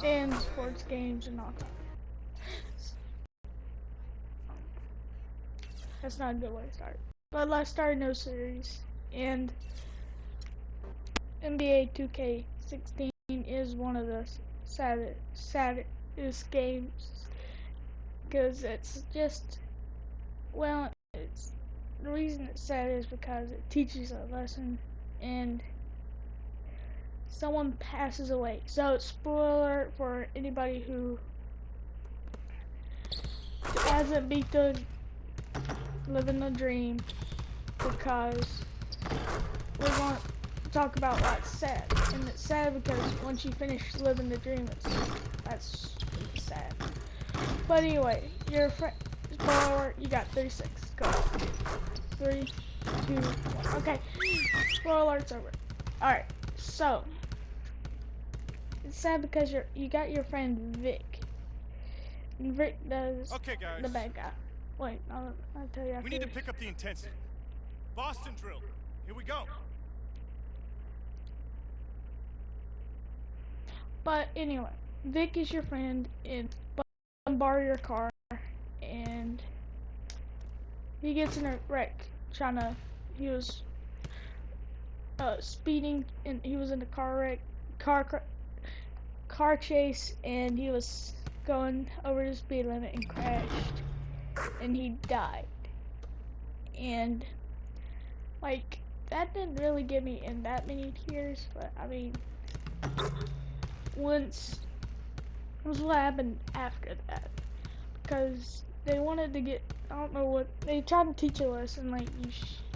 and sports games and all that. That's not a good way to start. But let's start a new series. And NBA 2K16 is one of the saddest games because it's just, well, it's the reason it's sad is because it teaches a lesson and someone passes away. So, spoiler for anybody who hasn't beat the living the dream, because we're going to talk about what's sad. And it's sad because once you finish living the dream, that's sad. But anyway, your friend, spoiler, you got 36. Go. 3, 2, 1. Okay. Spoiler alert's over. Alright, so it's sad because you got your friend Vic. And Vic does the bad guy. Wait, I'll tell you after. We need to pick up the intensity. Boston drill. Here we go. But anyway, Vic is your friend and borrow your car, and he gets in a wreck he was speeding, and he was in a car chase, and he was going over the speed limit and crashed, and he died. And like, that didn't really get me in that many tears, but I mean, once was what happened after that, because they wanted to get, I don't know what, they tried to teach a lesson, like you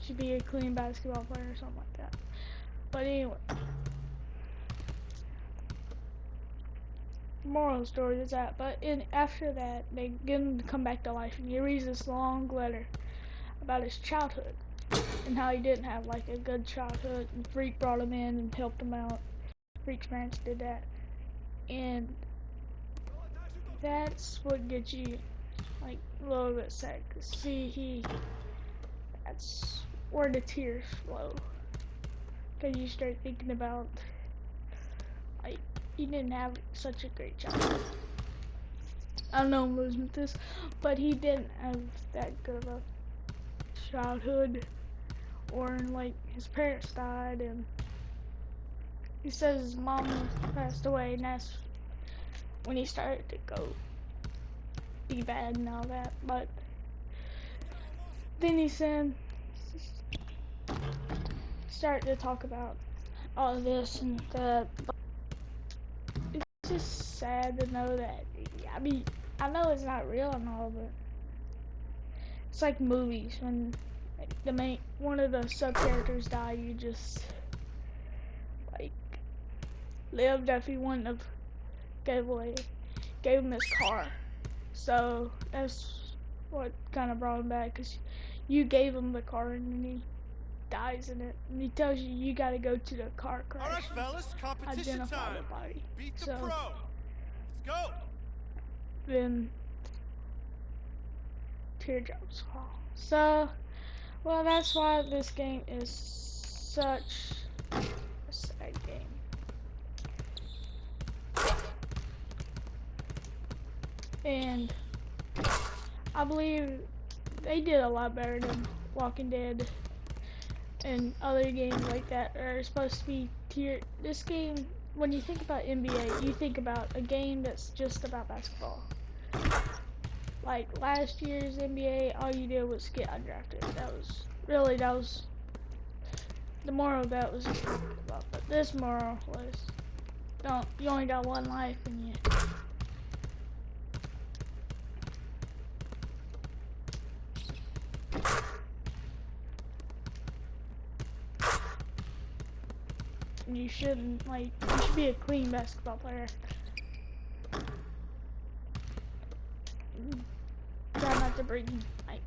should be a clean basketball player or something like that. But anyway, moral of the story is that, but after that, they get him to come back to life, and he reads this long letter about his childhood, and how he didn't have like a good childhood, and Freak brought him in and helped him out. Freak's parents did that, and that's what gets you like a little bit sad. Cause see, that's where the tears flow, cause you start thinking about like he didn't have such a great childhood. I don't know I'm losing with this, but he didn't have that good of a childhood, or like his parents died, and he says his mom passed away, and that's when he started to go be bad and all that. But then he started to talk about all of this and that. But it's just sad to know that, I mean, I know it's not real and all, but it's like movies when one of the sub characters die, you just like lived if he wouldn't have gave him his car. So that's what kind of brought him back, because you gave him the car and then he dies in it, and he tells you gotta go to the car crash. All right, fellas, competition identify time. the body. Beat the pro. Let's go. Then teardrops fall. So, well, that's why this game is such a sad game. And I believe they did a lot better than Walking Dead and other games like that are supposed to be tiered. This game, when you think about NBA, you think about a game that's just about basketball. Like last year's NBA, all you did was get undrafted. That was the moral of that was about. But this moral was, you only got one life, and you shouldn't, like, you should be a clean basketball player. Try not to bring, like,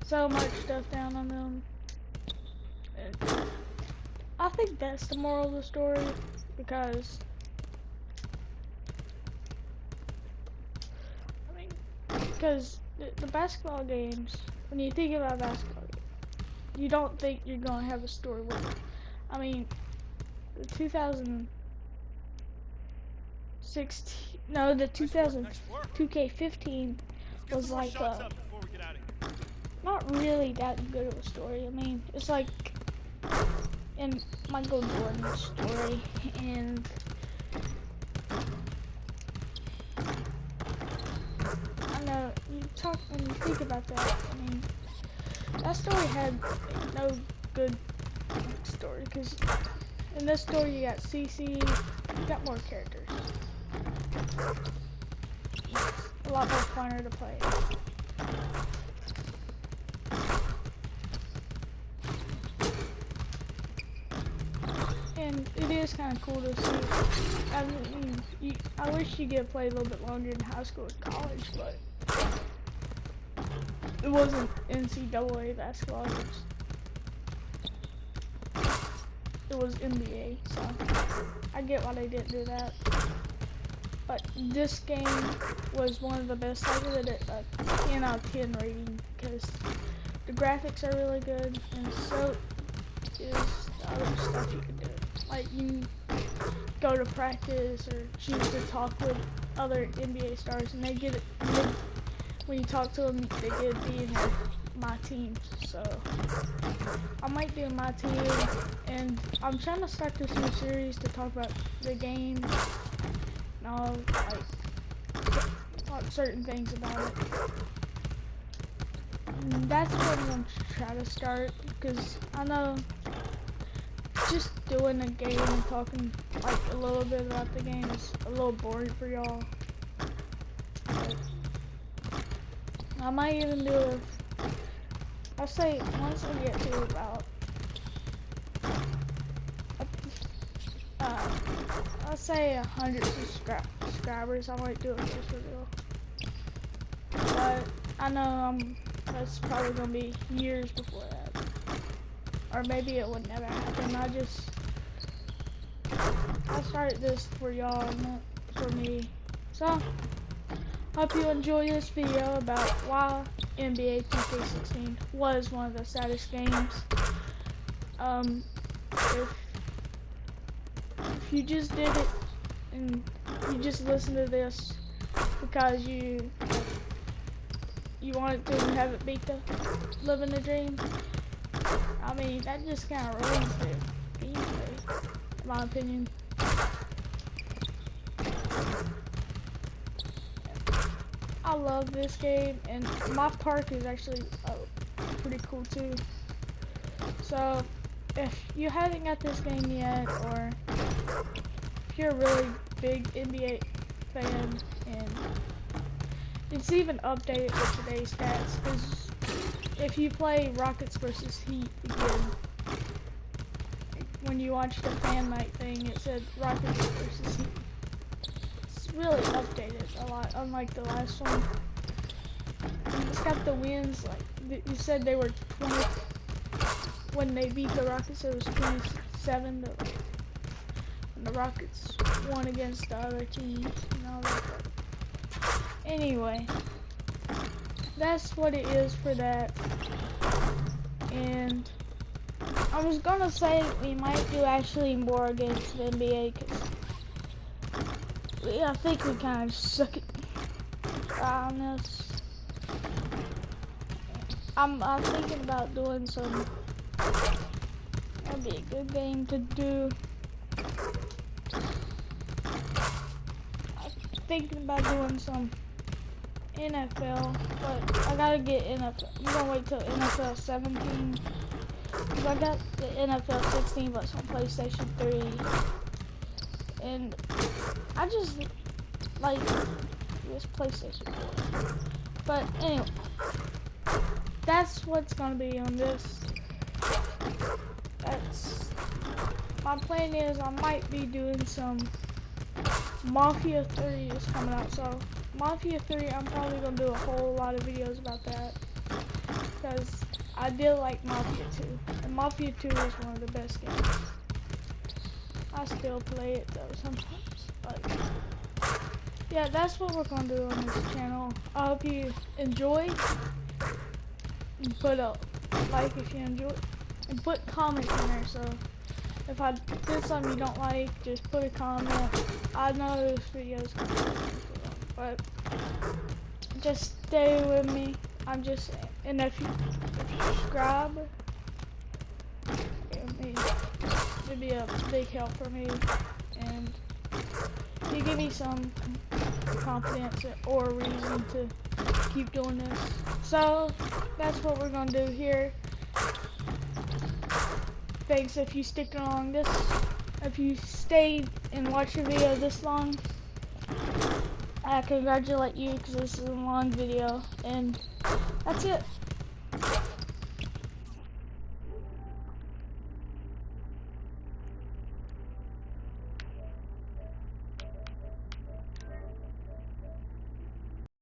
so much stuff down on them. And I think that's the moral of the story, because the basketball games, when you think about basketball games, you don't think you're gonna have a story with it. I mean, the 2016, no, the 2000 2K15 Get was some more like shots up before we get out of here. not really that good of a story. I mean, it's like in Michael Jordan's story, and I know when you think about that. I mean, that story had no good story because in this story you got CC, you got more characters. It's a lot more funner to play. And it is kind of cool to see. I mean, I wish you could play a little bit longer in high school and college, but it wasn't NCAA basketball. It was NBA, so I get why they didn't do that. But this game was one of the best. I give it a 10 out of 10 rating because the graphics are really good, and so is the other stuff you can do. Like you go to practice or choose to talk with other NBA stars, and they get it. When you talk to them, they get to be in my team. So I might do my team, and I'm trying to start this new series to talk about the game. No, like certain things about it. And that's what I'm going to try to start, because I know just doing a game and talking like a little bit about the game is a little boring for y'all. I might even do I'll say once I get to about I'll say 100 subscribers, I might do a first video. But I know that's probably gonna be years before that, or maybe it would never happen. I started this for y'all, not for me. So hope you enjoy this video about why NBA 2K16 was one of the saddest games. If you just did it and you just listened to this because you wanted to have it beat the living the dream, I mean, that just kind of ruins the gameplay, in my opinion. I love this game, and my park is actually pretty cool too. So if you haven't got this game yet, or if you're a really big NBA fan, and it's even updated with today's stats, because if you play Rockets versus Heat again, when you watched the fan night thing, it said Rockets versus Heat. It's really updated a lot, unlike the last one. And it's got the wins, like you said they were 20. When they beat the Rockets, it was 27 to, and the Rockets won against the other teams and all that. Anyway, that's what it is for that. And I was gonna say we might do actually more against the NBA, because I think we kind of suck it on this. I'm thinking about doing some. That'd be a good game to do. I'm thinking about doing some NFL, but I gotta get NFL. I'm gonna wait till NFL 17, because I got the NFL 16, but it's on PlayStation 3, and I just like this PlayStation 4. But anyway, that's what's gonna be on this. My plan is I might be doing some Mafia 3 is coming out, so Mafia 3 I'm probably gonna do a whole lot of videos about that, because I did like Mafia 2, and Mafia 2 is one of the best games. I still play it though sometimes, but yeah, that's what we're gonna do on this channel. I hope you enjoy, and put a like if you enjoy, and put comments in there. So if I did something you don't like, just put a comment. I I know this video is going to be too long, but just stay with me. I'm just, and if you subscribe, it'd be a big help for me, and you give me some confidence or reason to keep doing this. So that's what we're gonna do here. Thanks if you stick along this. If you stayed and watched the video this long, I congratulate you because this is a long video, and that's it.